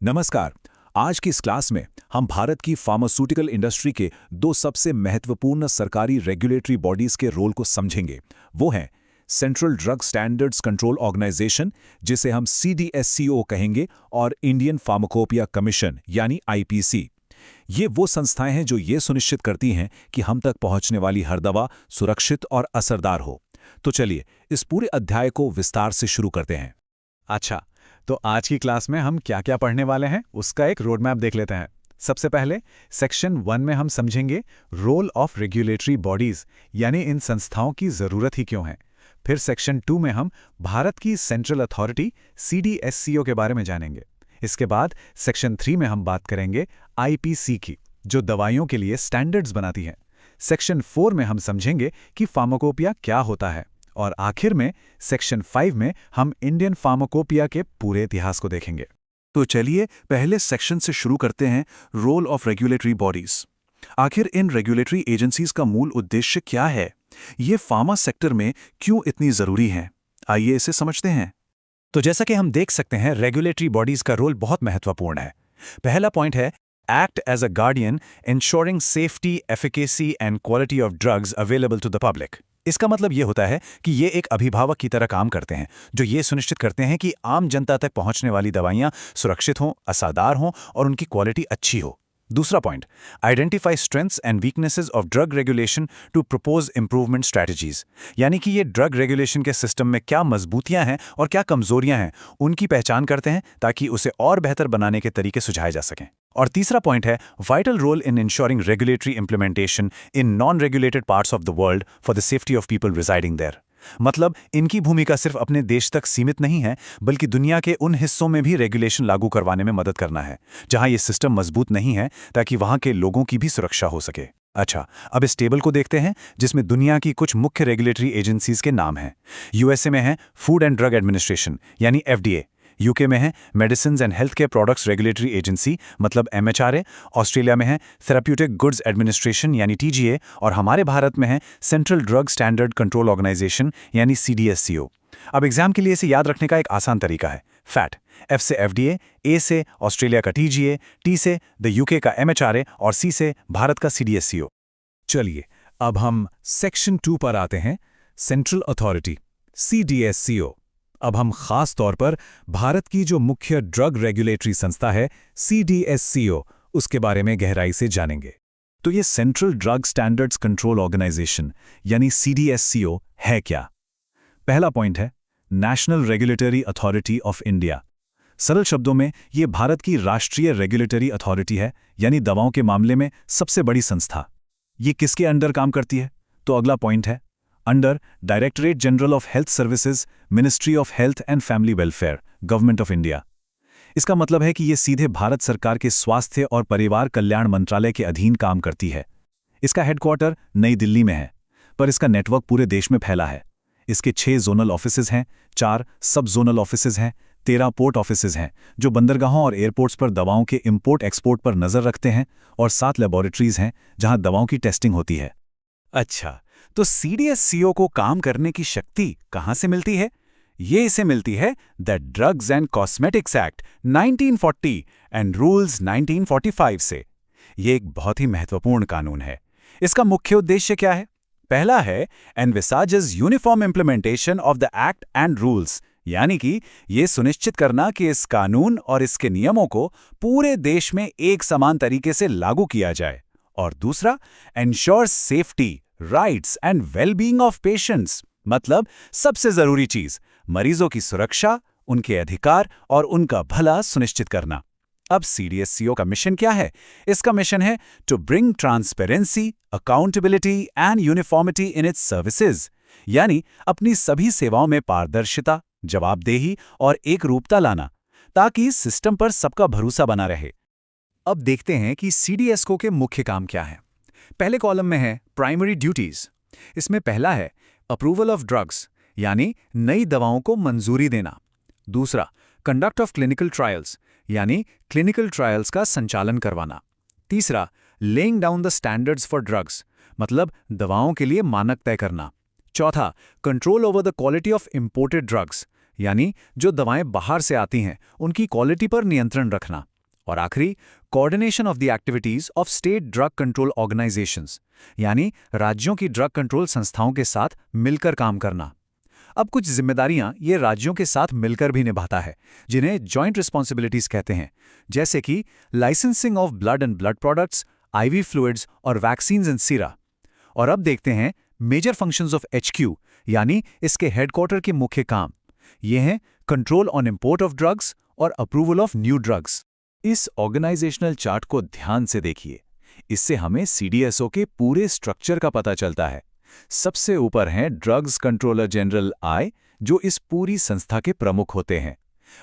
नमस्कार। आज की इस क्लास में हम भारत की फार्मास्यूटिकल इंडस्ट्री के दो सबसे महत्वपूर्ण सरकारी रेगुलेटरी बॉडीज के रोल को समझेंगे। वो हैं central drug standards control organisation, जिसे हम CDSCO कहेंगे, और इंडियन फार्माकोपिया कमीशन यानी IPC। ये वो संस्थाएं हैं जो ये सुनिश्चित करती हैं कि हम तक पहुंचने वाली हर दवा सुरक्षित और असरदार हो। तो चलिए इस पूरे अध्याय को विस्तार से शुरू करते हैं। अच्छा, तो आज की क्लास में हम क्या क्या पढ़ने वाले हैं उसका एक रोड मैप देख लेते हैं। सबसे पहले सेक्शन 1 में हम समझेंगे रोल ऑफ रेगुलेटरी बॉडीज, यानी इन संस्थाओं की ज़रूरत ही क्यों है। फिर सेक्शन 2 में हम भारत की सेंट्रल अथॉरिटी CDSCO के बारे में जानेंगे। इसके बाद सेक्शन 3 में हम बात करेंगे IPC की, जो दवाइयों के लिए स्टैंडर्ड्स बनाती है। सेक्शन 4 में हम समझेंगे कि फार्माकोपिया क्या होता है, और आखिर में सेक्शन 5 में हम इंडियन फार्माकोपिया के पूरे इतिहास को देखेंगे। तो चलिए पहले सेक्शन से शुरू करते हैं, रोल ऑफ रेगुलेटरी बॉडीज। आखिर इन रेगुलेटरी एजेंसीज का मूल उद्देश्य क्या है? ये फार्मा सेक्टर में क्यों इतनी जरूरी हैं? आइए इसे समझते हैं। तो जैसा कि हम देख सकते हैं, रेगुलेटरी बॉडीज का रोल बहुत महत्वपूर्ण है। पहला पॉइंट है act as a guardian ensuring safety, efficacy and quality of drugs available to the public. इसका मतलब ये होता है कि ये एक अभिभावक की तरह काम करते हैं, जो ये सुनिश्चित करते हैं कि आम जनता तक पहुंचने वाली दवाइयां सुरक्षित हों, असरदार हों और उनकी क्वालिटी अच्छी हो। दूसरा point, identify strengths and weaknesses of drug regulation to propose improvement strategies, यानी कि ये ड्रग रेगुलेशन के सिस्टम में क्या मजबूतियां हैं और क्या कमजोरियां हैं, उनकी पहचान करते हैं ताकि उसे और बेहतर बनाने के तरीके सुझाए जा सकें। और तीसरा पॉइंट है vital role in ensuring regulatory implementation in non regulated parts of the world for the safety of people residing there. मतलब इनकी भूमिका सिर्फ अपने देश तक सीमित नहीं है, बल्कि दुनिया के उन हिस्सों में भी रेगुलेशन लागू करवाने में मदद करना है जहां ये सिस्टम मजबूत नहीं है, ताकि वहां के लोगों की भी सुरक्षा हो सके। अच्छा, अब इस टेबल को देखते हैं जिसमें दुनिया की कुछ मुख्य रेगुलेटरी एजेंसीज के नाम हैं। USA में है फूड एंड ड्रग एडमिनिस्ट्रेशन यानी FDA। UK में है medicines and healthcare products regulatory agency मतलब MHRA। ऑस्ट्रेलिया में है थेराप्यूटिक गुड्स एडमिनिस्ट्रेशन यानी TGA। और हमारे भारत में है central drug standard control organisation यानी CDSCO। अब एग्जाम के लिए इसे याद रखने का एक आसान तरीका है। फैट, F से FDA, A से ऑस्ट्रेलिया का TGA, T से द UK का MHRA और C से भारत का CDSCO। चलिए अब हम सेक्शन 2 पर आते हैं, सेंट्रल अथॉरिटी CDSCO। अब हम खास तौर पर भारत की जो मुख्य ड्रग रेगुलेटरी संस्था है CDSCO, उसके बारे में गहराई से जानेंगे। तो ये central drug standards control organisation यानी CDSCO है क्या? पहला पॉइंट है national regulatory authority of India. सरल शब्दों में ये भारत की राष्ट्रीय रेगुलेटरी अथॉरिटी है, यानी दवाओं के मामले में सबसे बड़ी संस्था। ये किसके अंडर काम करती है? तो अगला पॉइंट है under directorate general of health services, ministry of health and family welfare, government of India. इसका मतलब है कि ये सीधे भारत सरकार के स्वास्थ्य और परिवार कल्याण मंत्रालय के अधीन काम करती है। इसका हेडक्वार्टर नई दिल्ली में है, पर इसका नेटवर्क पूरे देश में फैला है। इसके 6 जोनल ऑफिसेज हैं, 4 सब जोनल ऑफिसेज हैं, 13 पोर्ट ऑफिसेज हैं जो बंदरगाहों और एयरपोर्ट्स पर दवाओं के इंपोर्ट एक्सपोर्ट पर नजर रखते हैं, और 7 लेबोरेटरीज हैं जहां दवाओं की टेस्टिंग होती है। अच्छा, तो CDSCO को काम करने की शक्ति कहां से मिलती है? ये इसे मिलती है the drugs and cosmetics act 1940 and rules 1945 से। ये एक बहुत ही महत्वपूर्ण कानून है। इसका मुख्य उद्देश्य क्या है? पहला है envisages uniform implementation of the act and rules, यानी कि ये सुनिश्चित करना कि इस कानून और इसके नियमों को पूरे देश में एक समान तरीके से लागू किया जाए। और दूसरा, ensures safety, rights and wellbeing of patients, मतलब सबसे जरूरी चीज मरीजों की सुरक्षा, उनके अधिकार और उनका भला सुनिश्चित करना। अब CDSCO का मिशन क्या है? इसका मिशन है to bring transparency, accountability and uniformity in its services, यानी अपनी सभी सेवाओं में पारदर्शिता, जवाबदेही और एकरूपता लाना, ताकि सिस्टम पर सबका भरोसा बना रहे। अब देखते हैं कि CDSCO के मुख्य काम क्या हैं। पहले कॉलम में है प्राइमरी ड्यूटीज। इसमें पहला है अप्रूवल ऑफ ड्रग्स, यानी नई दवाओं को मंजूरी देना। दूसरा, कंडक्ट ऑफ क्लिनिकल ट्रायल्स, यानी क्लिनिकल ट्रायल्स का संचालन करवाना। तीसरा, laying down the standards for drugs, मतलब दवाओं के लिए मानक तय करना। चौथा, control over the quality of imported drugs, यानी जो दवाएं बाहर से आती हैं उनकी क्वालिटी पर नियंत्रण रखना। और आखिरी, coordination of the activities of state drug control organisations, यानी राज्यों की ड्रग कंट्रोल संस्थाओं के साथ मिलकर काम करना। अब कुछ जिम्मेदारियां ये राज्यों के साथ मिलकर भी निभाता है, जिन्हें जॉइंट रिस्पॉन्सिबिलिटीज कहते हैं, जैसे कि licensing of blood and blood products, ivy fluids और वैक्सीन्स एंड सीरा। और अब देखते हैं मेजर फंक्शंस ऑफ HQ, यानी इसके हेडक्वार्टर के मुख्य काम। ये हैं control on import of drugs और अप्रूवल ऑफ न्यू ड्रग्स। इस ऑर्गेनाइजेशनल चार्ट को ध्यान से देखिए। इससे हमें CDSO के पूरे स्ट्रक्चर का पता चलता है। सबसे ऊपर हैं ड्रग्स कंट्रोलर जनरल I, जो इस पूरी संस्था के प्रमुख होते हैं।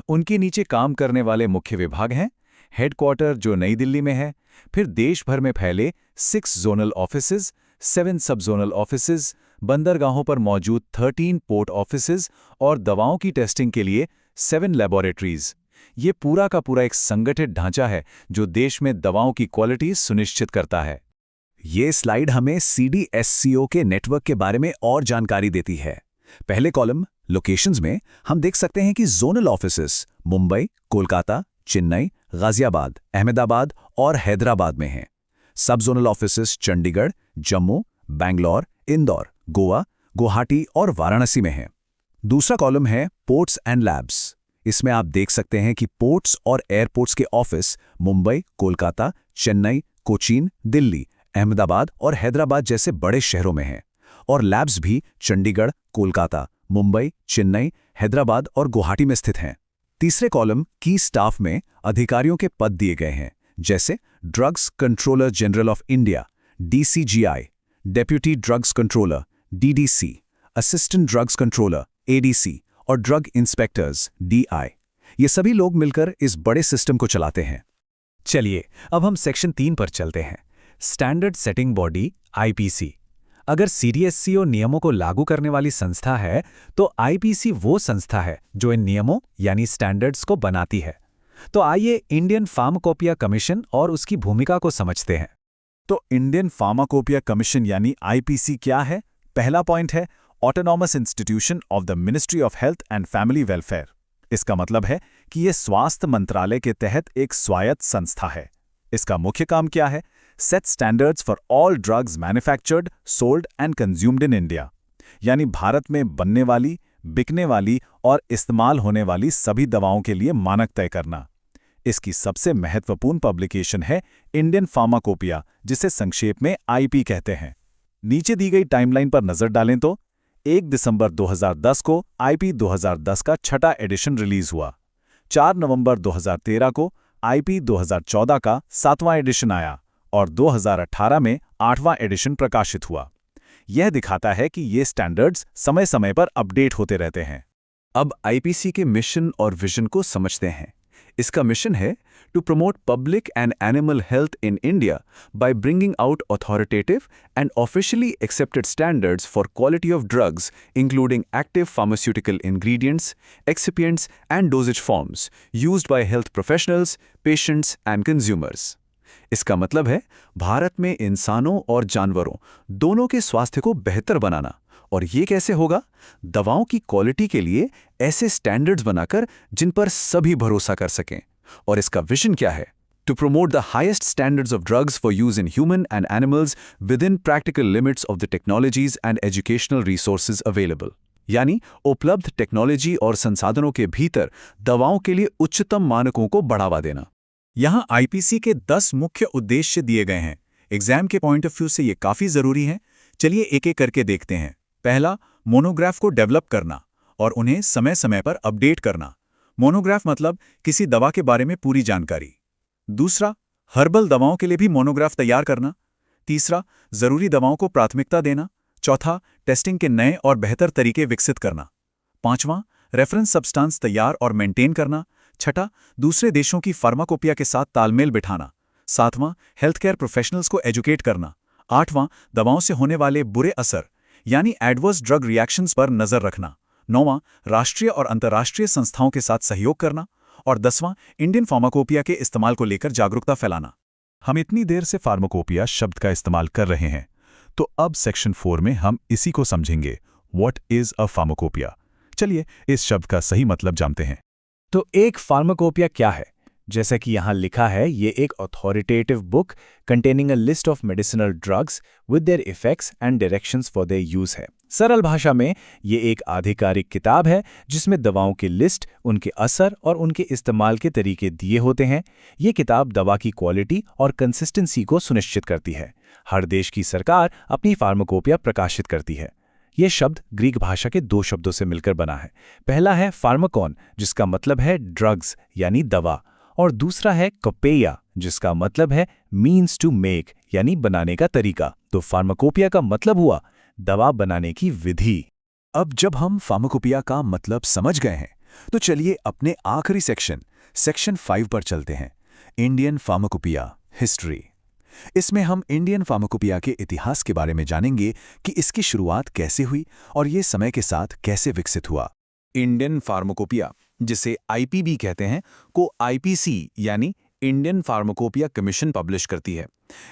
उनके नीचे काम करने वाले मुख्य विभाग हैं, हेडक्वार्टर जो नई दिल्ली में है, फिर देश भर में फैले 6 जोनल ऑफिसेज, 7 सब जोनल ऑफिसेज, बंदरगाहों पर मौजूद 13 पोर्ट ऑफिसेज और दवाओं की टेस्टिंग के लिए 7 लैबोरेटरीज। ये पूरा का पूरा एक संगठित ढांचा है जो देश में दवाओं की क्वालिटी सुनिश्चित करता है। ये स्लाइड हमें CDSCO के नेटवर्क के बारे में और जानकारी देती है। पहले कॉलम लोकेशंस में हम देख सकते हैं कि जोनल ऑफिसेस मुंबई, कोलकाता, चेन्नई, गाजियाबाद, अहमदाबाद और हैदराबाद में हैं। सब जोनल ऑफिसेस चंडीगढ़, जम्मू, बैंगलोर, इंदौर, गोवा, गुवाहाटी और वाराणसी में हैं। दूसरा कॉलम है पोर्ट्स एंड लैब्स। इसमें आप देख सकते हैं कि पोर्ट्स और एयरपोर्ट्स के ऑफिस मुंबई, कोलकाता, चेन्नई, कोचीन, दिल्ली, अहमदाबाद और हैदराबाद जैसे बड़े शहरों में हैं। और लैब्स भी चंडीगढ़, कोलकाता, मुंबई, चेन्नई, हैदराबाद और गुवाहाटी में स्थित हैं। तीसरे कॉलम की स्टाफ में अधिकारियों के पद दिए गए हैं, जैसे drugs controller general of India DCGI, deputy drugs controller DDC, assistant drugs controller ADC और ड्रग इंस्पेक्टर्स DI। ये सभी लोग मिलकर इस बड़े सिस्टम को चलाते हैं। चलिए अब हम सेक्शन 3 पर चलते हैं, स्टैंडर्ड सेटिंग बॉडी IPC। अगर CDSCO नियमों को लागू करने वाली संस्था है तो IPC वो संस्था है जो इन नियमों यानी स्टैंडर्ड्स को बनाती है। तो आइए इंडियन फार्माकोपिया कमीशन और उसकी भूमिका को समझते हैं। तो इंडियन फार्माकोपिया कमीशन यानी IPC क्या है? पहला पॉइंट है autonomous institution of the ministry of health and family welfare. इसका मतलब है कि यह स्वास्थ्य मंत्रालय के तहत एक स्वायत्त संस्था है। इसका मुख्य काम क्या है? Set standards for all drugs manufactured, sold and consumed in India, यानी भारत में बनने वाली, बिकने वाली और इस्तेमाल होने वाली सभी दवाओं के लिए मानक तय करना। इसकी सबसे महत्वपूर्ण पब्लिकेशन है इंडियन फार्माकोपिया, जिसे संक्षेप में IP कहते हैं। नीचे दी गई टाइमलाइन पर नजर डालें तो 1 दिसंबर 2010 को IP 2010 का छठा एडिशन रिलीज हुआ। 4 नवंबर 2013 को IP 2014 का 7वां एडिशन आया और 2018 में 8वां एडिशन प्रकाशित हुआ। यह दिखाता है कि ये स्टैंडर्ड्स समय समय पर अपडेट होते रहते हैं। अब IPC के मिशन और विजन को समझते हैं। इसका मिशन है to promote public and animal health in India by bringing out authoritative and officially accepted standards for quality of drugs including active pharmaceutical ingredients, excipients and dosage forms used by health professionals, patients and consumers. इसका मतलब है भारत में इंसानों और जानवरों दोनों के स्वास्थ्य को बेहतर बनाना। और ये कैसे होगा? दवाओं की क्वालिटी के लिए ऐसे स्टैंडर्ड्स बनाकर जिन पर सभी भरोसा कर सकें। और इसका विजन क्या है? To promote the highest standards of drugs for use in human and animals within practical limits of the technologies and educational resources available, यानी उपलब्ध टेक्नोलॉजी और संसाधनों के भीतर दवाओं के लिए उच्चतम मानकों को बढ़ावा देना। यहाँ IPC के 10 मुख्य उद्देश्य दिए गए हैं। एग्जाम के पॉइंट ऑफ व्यू से ये काफ़ी ज़रूरी है। चलिए एक एक करके देखते हैं। पहला, मोनोग्राफ को डेवलप करना और उन्हें समय समय पर अपडेट करना। मोनोग्राफ मतलब किसी दवा के बारे में पूरी जानकारी। दूसरा, हर्बल दवाओं के लिए भी मोनोग्राफ तैयार करना। तीसरा, ज़रूरी दवाओं को प्राथमिकता देना। चौथा, टेस्टिंग के नए और बेहतर तरीके विकसित करना। पांचवां, रेफरेंस सब्सटेंस तैयार और मेंटेन करना। छठा, दूसरे देशों की फार्माकोपिया के साथ तालमेल बिठाना। सातवां, हेल्थ केयर प्रोफेशनल्स को एजुकेट करना। आठवां, दवाओं से होने वाले बुरे असर यानी एडवर्स ड्रग रिएक्शंस पर नजर रखना। नौवां, राष्ट्रीय और अंतर्राष्ट्रीय संस्थाओं के साथ सहयोग करना। और 10वां, इंडियन फार्माकोपिया के इस्तेमाल को लेकर जागरूकता फैलाना। हम इतनी देर से फार्माकोपिया शब्द का इस्तेमाल कर रहे हैं, तो अब सेक्शन 4 में हम इसी को समझेंगे। What is a pharmacopoeia? चलिए इस शब्द का सही मतलब जानते हैं। तो एक फार्माकोपिया क्या है? जैसा कि यहाँ लिखा है, ये एक authoritative book containing a list of medicinal drugs with their effects and directions for their use है। सरल भाषा में ये एक आधिकारिक किताब है जिसमें दवाओं की लिस्ट, उनके असर और उनके इस्तेमाल के तरीके दिए होते हैं। ये किताब दवा की क्वालिटी और कंसिस्टेंसी को सुनिश्चित करती है। हर देश की सरकार अपनी फार्माकोपिया प्रकाशित करती है। ये शब्द ग्रीक भाषा के 2 शब्दों से मिलकर बना है। पहला है फार्माकोन, जिसका मतलब है ड्रग्स यानी दवा, और दूसरा है कोपेया, जिसका मतलब है मीन्स टू मेक यानी बनाने का तरीका। तो फार्माकोपिया का मतलब हुआ दवा बनाने की विधि। अब जब हम फार्माकोपिया का मतलब समझ गए हैं, तो चलिए अपने आखिरी सेक्शन 5 पर चलते हैं, इंडियन फार्माकोपिया हिस्ट्री। इसमें हम इंडियन फार्माकोपिया के इतिहास के बारे में जानेंगे कि इसकी शुरुआत कैसे हुई और ये समय के साथ कैसे विकसित हुआ। इंडियन फार्माकोपिया, जिसे आईपीबी कहते हैं, को आईपीसी यानी इंडियन फार्माकोपिया कमीशन पब्लिश करती है।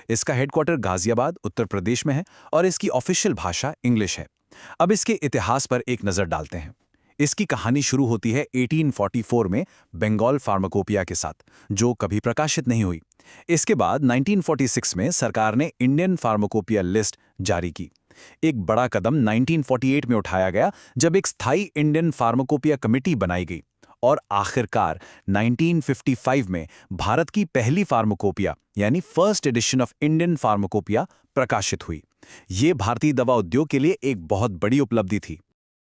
इसका हेडक्वार्टर गाजियाबाद, उत्तर प्रदेश में है और इसकी ऑफिशियल भाषा इंग्लिश है। अब इसके इतिहास पर एक नज़र डालते हैं। इसकी कहानी शुरू होती है 1844 में बंगाल फार्माकोपिया के साथ, जो कभी प्रकाशित नहीं हुई। इसके बाद 1946 में सरकार ने इंडियन फार्माकोपिया लिस्ट जारी की। एक बड़ा कदम 1948 में उठाया गया जब एक स्थायी इंडियन फार्माकोपिया कमेटी बनाई गई और आखिरकार 1955 में भारत की पहली फार्माकोपिया यानी first edition of Indian pharmacopoeia प्रकाशित हुई। ये भारतीय दवा उद्योग के लिए एक बहुत बड़ी उपलब्धि थी।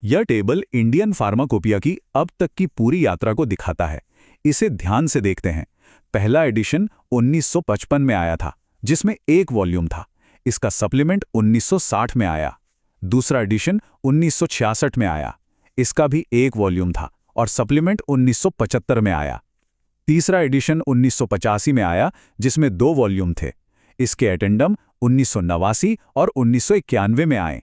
यह टेबल इंडियन फार्माकोपिया की अब तक की पूरी यात्रा को दिखाता है। इसे ध्यान से देखते हैं। पहला एडिशन 1955 में आया था, जिसमें 1 वॉल्यूम था। इसका सप्लीमेंट 1960 में आया। दूसरा एडिशन 1966 में आया। इसका भी 1 वॉल्यूम था और सप्लीमेंट 1975 में आया। तीसरा एडिशन 1985 में आया, जिसमें 2 वॉल्यूम थे। इसके एटेंडम 1989 और 1991 में आए।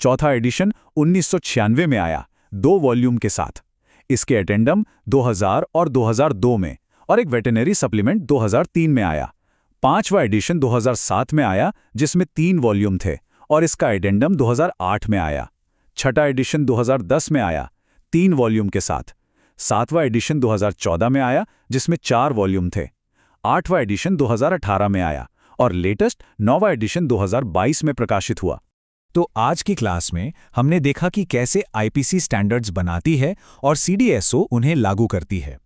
चौथा एडिशन 1996 में आया, 2 वॉल्यूम के साथ। इसके एटेंडम 2000 और 2002 में, और एक वेटरनरी सप्लीमेंट 2003 में आया। पांचवा एडिशन 2007 में आया, जिसमें 3 वॉल्यूम थे और इसका एडेंडम 2008 में आया। छठा एडिशन 2010 में आया, 3 वॉल्यूम के साथ। सातवां एडिशन 2014 में आया, जिसमें 4 वॉल्यूम थे। आठवां एडिशन 2018 में आया और लेटेस्ट 9वां एडिशन 2022 में प्रकाशित हुआ। तो आज की क्लास में हमने देखा कि कैसे आईपीसी स्टैंडर्ड्स बनाती है और सीडीएसओ उन्हें लागू करती है।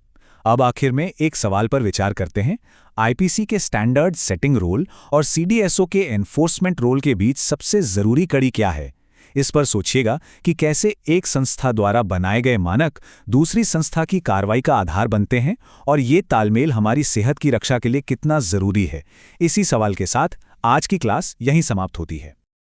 अब आखिर में एक सवाल पर विचार करते हैं। आईपीसी के स्टैंडर्ड सेटिंग रोल और सीडीएसओ के एनफोर्समेंट रोल के बीच सबसे जरूरी कड़ी क्या है? इस पर सोचिएगा कि कैसे एक संस्था द्वारा बनाए गए मानक दूसरी संस्था की कार्रवाई का आधार बनते हैं और ये तालमेल हमारी सेहत की रक्षा के लिए कितना जरूरी है। इसी सवाल के साथ आज की क्लास यहीं समाप्त होती है।